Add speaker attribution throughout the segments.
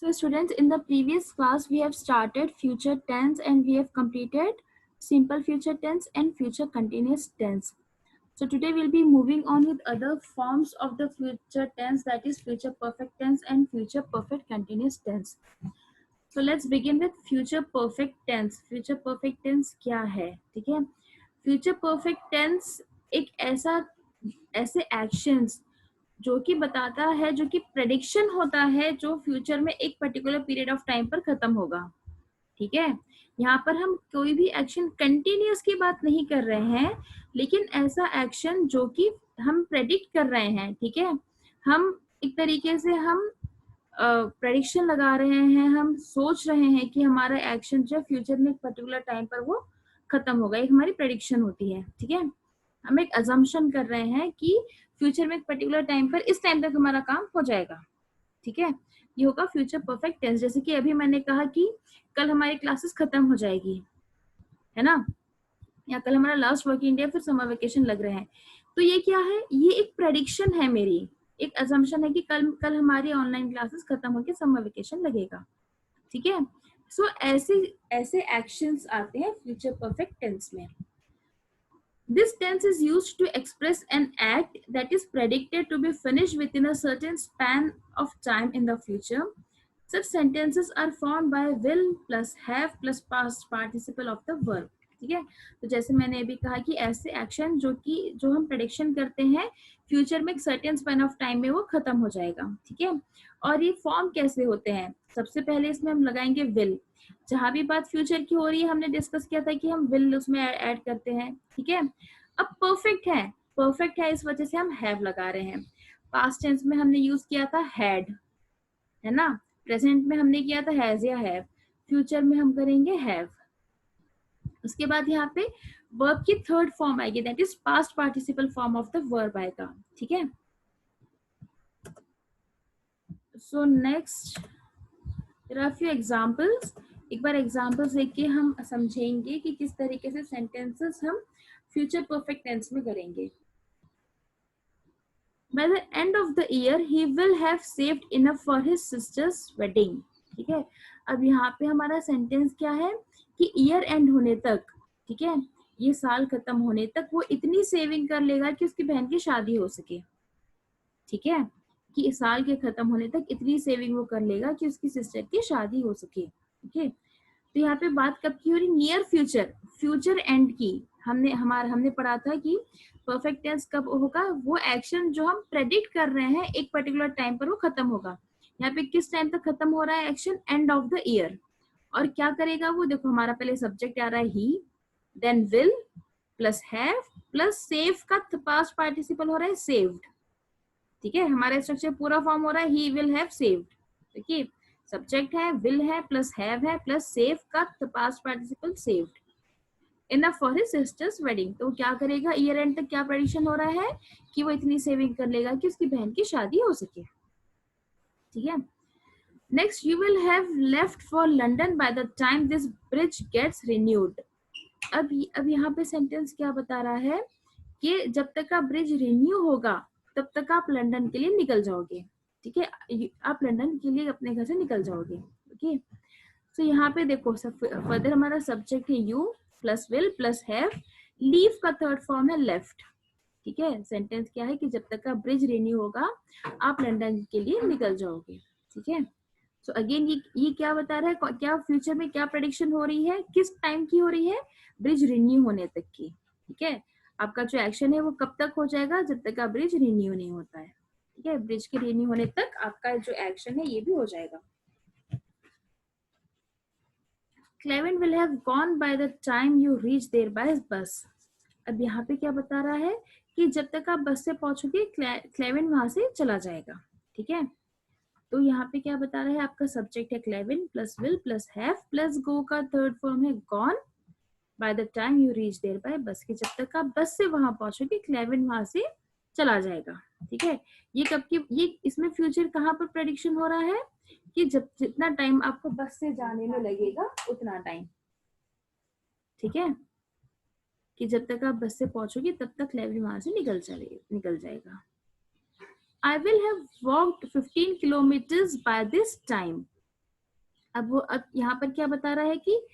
Speaker 1: So students, in the previous class, we have started future tense and we have completed simple future tense and future continuous tense. So today we'll be moving on with other forms of the future tense, that is future perfect tense and future perfect continuous tense. So let's begin with future perfect tense. Future perfect tense क्या है? ठीक है? Future perfect tense एक ऐसे actions जो कि बताता है, जो कि प्रेडिक्शन होता है, जो फ्यूचर में एक पर्टिकुलर पीरियड ऑफ टाइम पर खत्म होगा. ठीक है, यहाँ पर हम कोई भी एक्शन कंटिन्यूस की बात नहीं कर रहे हैं, लेकिन ऐसा एक्शन जो कि हम प्रेडिक्ट कर रहे हैं. ठीक है, हम एक तरीके से हम प्रेडिक्शन लगा रहे हैं, हम सोच रहे हैं कि हमारा एक्शन जो फ्यूचर में एक पर्टिकुलर टाइम पर वो खत्म होगा. एक हमारी प्रेडिक्शन होती है. ठीक है, हम एक अजम्पशन कर रहे हैं कि फ्यूचर में एक पर्टिकुलर टाइम पर इस टाइम तक हमारा काम हो जाएगा. ठीक है, ये होगा फ्यूचर परफेक्ट टेंस. जैसे कि अभी मैंने कहा कि कल हमारी क्लासेस खत्म हो जाएगी, है ना, या कल हमारा लास्ट वर्किंग डे, फिर समर वेकेशन लग रहे हैं. तो ये क्या है? ये एक प्रेडिक्शन है मेरी, एक अजम्पशन है कि कल हमारी ऑनलाइन क्लासेस खत्म होकर समर वेकेशन लगेगा. ठीक है, सो ऐसे एक्शंस आते हैं फ्यूचर परफेक्ट टेंस में. This tense is used to express an act that is predicted to be finished within a certain span of time in the future. Such sentences are formed by will plus have plus past participle of the verb. ठीक है, तो जैसे मैंने अभी कहा कि ऐसे action जो हम प्रेडिक्शन करते हैं फ्यूचर में एक सर्टेन स्पैन ऑफ टाइम में वो खत्म हो जाएगा. ठीक है, और ये फॉर्म कैसे होते हैं? सबसे पहले इसमें हम लगाएंगे विल. जहां भी बात फ्यूचर की हो रही है, हमने डिस्कस किया था कि हम विल उसमें ऐड करते हैं. ठीक है, अब परफेक्ट है इस वजह से हम हैव लगा रहे हैं. पास्ट टेंस में हमने यूज किया था हैड, है ना. प्रेजेंट में हमने किया था हैज या हैव. फ्यूचर में हम करेंगे हैव. उसके बाद यहाँ पे वर्ब की थर्ड फॉर्म आएगी, that is past participle form of the verb आएगा. ठीक है, so next there are few examples. एक बार एग्जांपल्स देख के हम समझेंगे कि किस तरीके से सेंटेंसेस हम फ्यूचर परफेक्ट टेंस में करेंगे. By the end of the year, he will have saved enough for his sister's wedding. ठीक है, अब यहाँ पे हमारा सेंटेंस क्या है कि ईयर एंड होने तक, ठीक है, ये साल खत्म होने तक वो इतनी सेविंग कर लेगा कि उसकी बहन की शादी हो सके. ठीक है, कि इस साल के खत्म होने तक इतनी सेविंग वो कर लेगा कि उसकी सिस्टर की शादी हो सके. ठीक है, तो यहाँ पे बात कब की हो रही? नियर फ्यूचर, फ्यूचर एंड की. हमने पढ़ा था कि परफेक्ट टेंस कब होगा? वो एक्शन जो हम प्रेडिक्ट कर रहे हैं एक पर्टिकुलर टाइम पर वो खत्म होगा. यहाँ पे किस टाइम तक खत्म हो रहा है action? End of the year. और क्या करेगा वो? देखो, हमारा पहले सब्जेक्ट आ रहा है he, then will plus have plus save का पास्ट पार्टिसिपल हो रहा है सेव्ड. ठीक है, हमारा स्ट्रक्चर पूरा फॉर्म हो रहा है ही विल हैव सेव्ड. देखिए, सब्जेक्ट है, विल है प्लस हैव है प्लस सेव का past participle saved. Enough for his sisters wedding. तो क्या करेगा? ईयर एंड तक क्या प्रेडिक्शन हो रहा है कि वो इतनी सेविंग कर लेगा कि उसकी बहन की शादी हो सके. ठीक है, next, you will have left for London by the time this bridge gets renewed. अब यहाँ पे सेंटेंस क्या बता रहा है कि जब तक का ब्रिज रिन्यू होगा तब तक आप लंदन के लिए निकल जाओगे. ठीक है, आप लंदन के लिए अपने घर से निकल जाओगे. ओके, तो यहाँ पे देखो, फर्दर हमारा सब्जेक्ट है you plus will plus have. Leave का थर्ड फॉर्म है लेफ्ट. ठीक है, सेंटेंस क्या है कि जब तक का ब्रिज रिन्यू होगा आप लंदन के लिए निकल जाओगे. ठीक है, सो अगेन ये क्या बता रहा है? क्या फ्यूचर में क्या प्रेडिक्शन हो रही है? किस टाइम की हो रही है? ब्रिज रिन्यू होने तक की. ठीक है, आपका जो एक्शन है वो कब तक हो जाएगा? जब तक का ब्रिज रिन्यू नहीं होता है. ठीक है, ब्रिज के रिन्यू होने तक आपका जो एक्शन है ये भी हो जाएगा. Clevin will have gone by the time you reach there by bus. अब यहाँ पे क्या बता रहा है कि जब तक आप बस से पहुंचोगे क्लेविन वहां से चला जाएगा. ठीक है, तो यहाँ पे क्या बता रहा है? आपका सब्जेक्ट है Clavin plus will plus have plus go का थर्ड फॉर्म है gone by the time you reach there by bus. की जब तक आप बस से वहां पहुंचोगे क्लेविन वहां से चला जाएगा. ठीक है, ये कब की? ये इसमें फ्यूचर कहाँ पर प्रेडिक्शन हो रहा है कि जब जितना टाइम आपको बस से जाने में लगेगा उतना टाइम. ठीक है, कि जब तक आप बस से पहुंचोगे तब तक क्लेविन वहां से निकल जाएगा. I will have walked 15 kilometers by this time. अब यहाँ पर क्या बता रहा है कि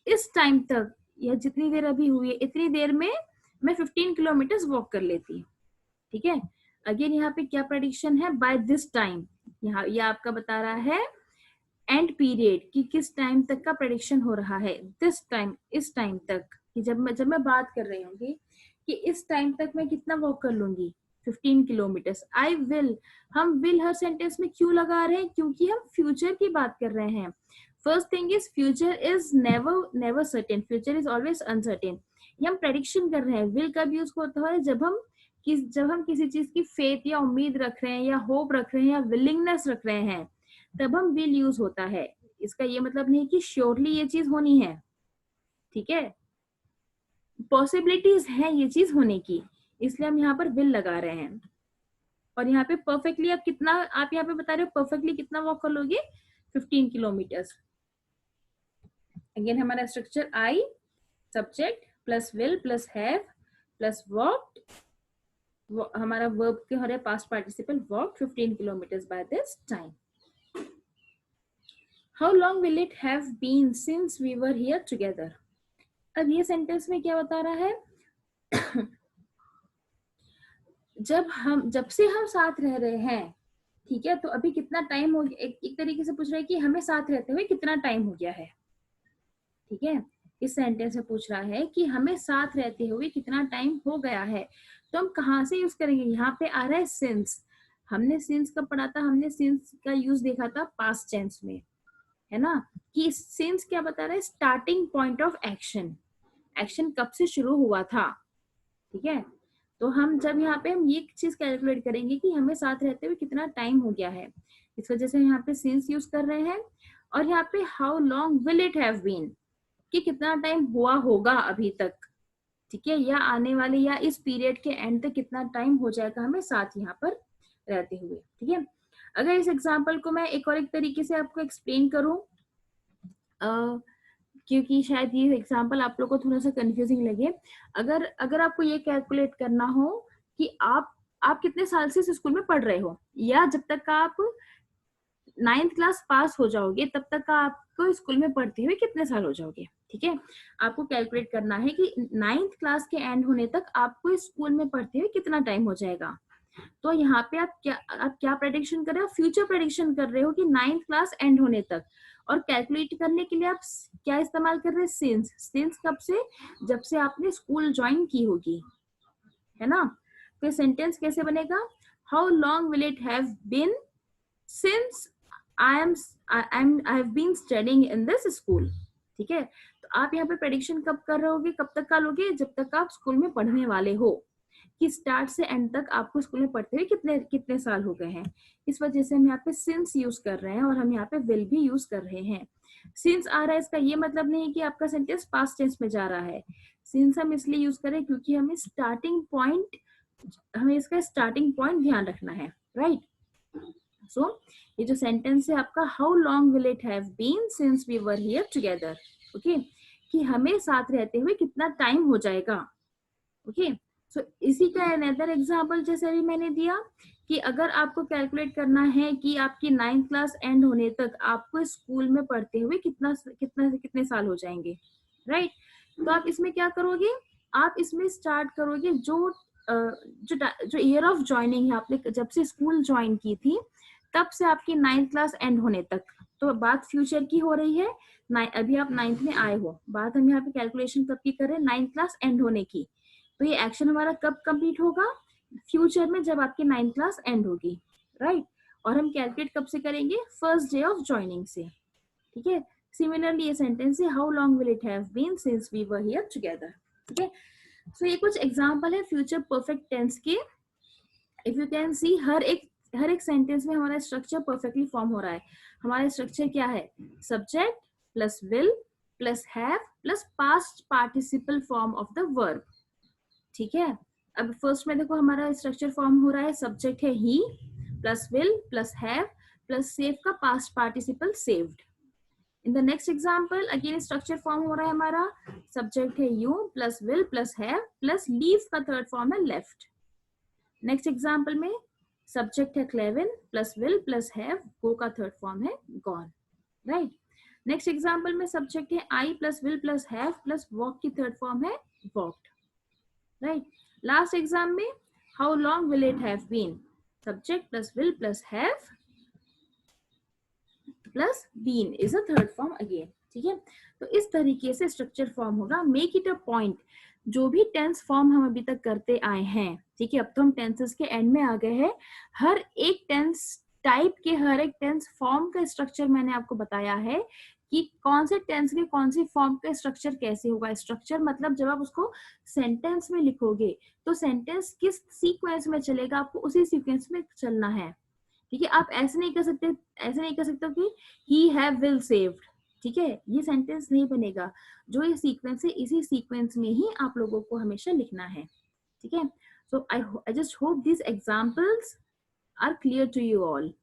Speaker 1: इस टाइम तक, या जितनी देर अभी हुई है इतनी देर में मैं 15 किलोमीटर वॉक कर लेती हूँ। ठीक है, अगेन यहाँ पे क्या प्रेडिक्शन है, बाय दिस टाइम, यहाँ ये आपका बता रहा है एंड पीरियड कि किस टाइम तक का प्रेडिक्शन हो रहा है, दिस टाइम, इस टाइम तक, कि जब मैं बात कर रही हूँ कि इस टाइम तक मैं कितना वॉक कर लूंगी, 15 किलोमीटर। आई विल, हम विल हर सेंटेंस में क्यों लगा रहे हैं, क्योंकि हम फ्यूचर की बात कर रहे हैं। First thing is future is never certain, future is always uncertain. ये हम प्रेडिक्शन कर रहे हैं। विल कब यूज होता है, जब हम किसी चीज की फेथ या उम्मीद रख रहे हैं या होप रख रहे हैं या विलिंगनेस रख रहे हैं, तब हम विल यूज होता है। इसका ये मतलब नहीं कि श्योरली ये चीज होनी है, ठीक है, पॉसिबिलिटीज है ये चीज होने की, इसलिए हम यहाँ पर विल लगा रहे हैं। और यहाँ पे परफेक्टली आप कितना, आप यहाँ पे बता रहे हो परफेक्टली कितना वॉक कर लोगे, 15 किलोमीटर। अगेन हमारा structure I, subject plus will plus have plus walk, हमारा वर्ब के हो रहा है past participle, walk 15 kilometre by this time. How long will it have been since we were here together? अब ये सेंटेंस में क्या बता रहा है जब से हम साथ रह रहे हैं, ठीक है, तो अभी कितना टाइम हो गया, एक तरीके से पूछ रहा है कि हमें साथ रहते हुए कितना टाइम हो गया है। ठीक है, इस सेंटेंस में पूछ रहा है कि हमें साथ रहते हुए कितना टाइम हो गया है, तो हम कहाँ से यूज करेंगे, यहाँ पे आ रहा है सिंस। हमने सिंस कब पढ़ा था, हमने सिंस का यूज देखा था पास्ट टेंस में, है ना, कि सिंस क्या बता रहा है, starting point of action, action कब से शुरू हुआ था। ठीक है, तो हम जब यहाँ पे हम ये चीज कैलकुलेट करेंगे कि हमें साथ रहते हुए कितना टाइम हो गया है, इस वजह से यहाँ पे सिंस यूज कर रहे हैं। और यहाँ पे how long will it have been, कि कितना टाइम हुआ होगा अभी तक, ठीक है, या आने वाले या इस पीरियड के एंड तक कितना टाइम हो जाएगा हमें साथ यहाँ पर रहते हुए। ठीक है, अगर इस एग्जाम्पल को मैं एक और एक तरीके से आपको एक्सप्लेन करूं, क्योंकि शायद ये एग्जाम्पल आप लोग को थोड़ा सा कंफ्यूजिंग लगे, अगर आपको ये कैलकुलेट करना हो कि आप कितने साल से इस स्कूल में पढ़ रहे हो, या जब तक आप 9th क्लास पास हो जाओगे तब तक आपको स्कूल में पढ़ते हुए कितने साल हो जाओगे। ठीक है, आपको कैलकुलेट करना है कि 9th क्लास के एंड होने तक आपको स्कूल में पढ़ते हुए कितना टाइम हो जाएगा। तो यहाँ पे आप क्या प्रेडिक्शन कर रहे हो, फ्यूचर प्रेडिक्शन कर रहे हो कि 9th क्लास एंड होने तक। और कैलकुलेट करने के लिए आप क्या इस्तेमाल कर रहे हैं, सिंस। सिंस कब से, जब से आपने स्कूल ज्वाइन की होगी, है ना। तो सेंटेंस कैसे बनेगा, how long will it have been since I have been studying in this school. ठीक है, तो आप यहाँ पे प्रेडिक्शन कब कर रहे होगे, कब तक का लोगे, जब तक आप स्कूल में पढ़ने वाले हो, कि स्टार्ट से एंड तक आपको स्कूल में पढ़ते हुए कितने साल हो गए हैं। इस वजह से हम यहाँ पे सिंस यूज कर रहे हैं और हम यहाँ पे विल भी यूज कर रहे हैं। सिंस आ रहा है, इसका ये मतलब नहीं है कि आपका सेंटेंस पास्ट टेंस में जा रहा है। सिंस हम इसलिए यूज करें क्योंकि हमें इसका स्टार्टिंग पॉइंट ध्यान रखना है, राइट। सो ये जो सेंटेंस है आपका, how long will it have been since we were here together, okay, कि हमें साथ रहते हुए कितना टाइम हो जाएगा। ओके, सो इसी का अनदर एग्जाम्पल जैसे अभी मैंने दिया कि अगर आपको कैलकुलेट करना है कि आपकी 9th क्लास एंड होने तक आपको स्कूल में पढ़ते हुए कितने साल हो जाएंगे, राइट। तो आप इसमें क्या करोगे, आप इसमें स्टार्ट करोगे जो ईयर ऑफ ज्वाइनिंग है, आपने जब से स्कूल ज्वाइन की थी तब से आपकी 9th क्लास एंड होने तक। तो बात फ्यूचर की हो रही है, अभी आप 9th में आए हो, बात हम यहाँ पे कैलकुलेशन कब की कर रहे हैं, 9th क्लास एंड होने की। तो ये एक्शन हमारा कब कंप्लीट होगा, फ्यूचर में, जब आपकी 9th क्लास एंड होगी, राइट। और हम कैलकुलेट कब से करेंगे, फर्स्ट डे ऑफ ज्वाइनिंग से। ठीक है, सिमिलरली ये सेंटेंस है, how long will it have been since we were here together. ठीक है, सो ये कुछ एग्जांपल है फ्यूचर परफेक्ट टेंस के। इफ यू कैन सी, हर एक सेंटेंस में हमारा स्ट्रक्चर परफेक्टली फॉर्म हो रहा है। हमारा स्ट्रक्चर क्या है, subject plus will plus have plus past participle form of the verb. ठीक है, अब फर्स्ट में देखो हमारा स्ट्रक्चर फॉर्म हो रहा है, सब्जेक्ट है he plus will plus have plus save का past participle saved. In the next example again structure form हो रहा है हमारा, सब्जेक्ट है you plus will plus have plus leave का थर्ड फॉर्म है लेफ्ट। नेक्स्ट एग्जांपल में सब्जेक्ट है Clavin plus will plus have, go का थर्ड फॉर्म है गॉन, राइट। नेक्स्ट एग्जाम्पल में सब्जेक्ट है I plus will plus have plus walk की third form है वॉक्ड, राइट। लास्ट एग्जाम में how long will it have been, subject plus will plus have plus been is a third form again, ठीक है। तो इस तरीके से structure form होगा। मेक इट अ पॉइंट, जो भी टेंस फॉर्म हम अभी तक करते आए हैं, ठीक है, अब तो हम टेंसेस के एंड में आ गए हैं। हर एक टेंस टाइप के, हर एक टेंस फॉर्म का स्ट्रक्चर मैंने आपको बताया है कि कौन से टेंस के कौन सी फॉर्म का स्ट्रक्चर कैसे होगा। स्ट्रक्चर मतलब जब आप उसको सेंटेंस में लिखोगे तो सेंटेंस किस सीक्वेंस में चलेगा, आपको उसी सीक्वेंस में चलना है, ठीक है। आप ऐसे नहीं कर सकते, ऐसे नहीं कर सकते हो कि ही हैव विल सेव्ड, ठीक है, ये सेंटेंस नहीं बनेगा। जो ये सीक्वेंस है, इसी सीक्वेंस में ही आप लोगों को हमेशा लिखना है, ठीक है। So I just hope this examples are clear to you all.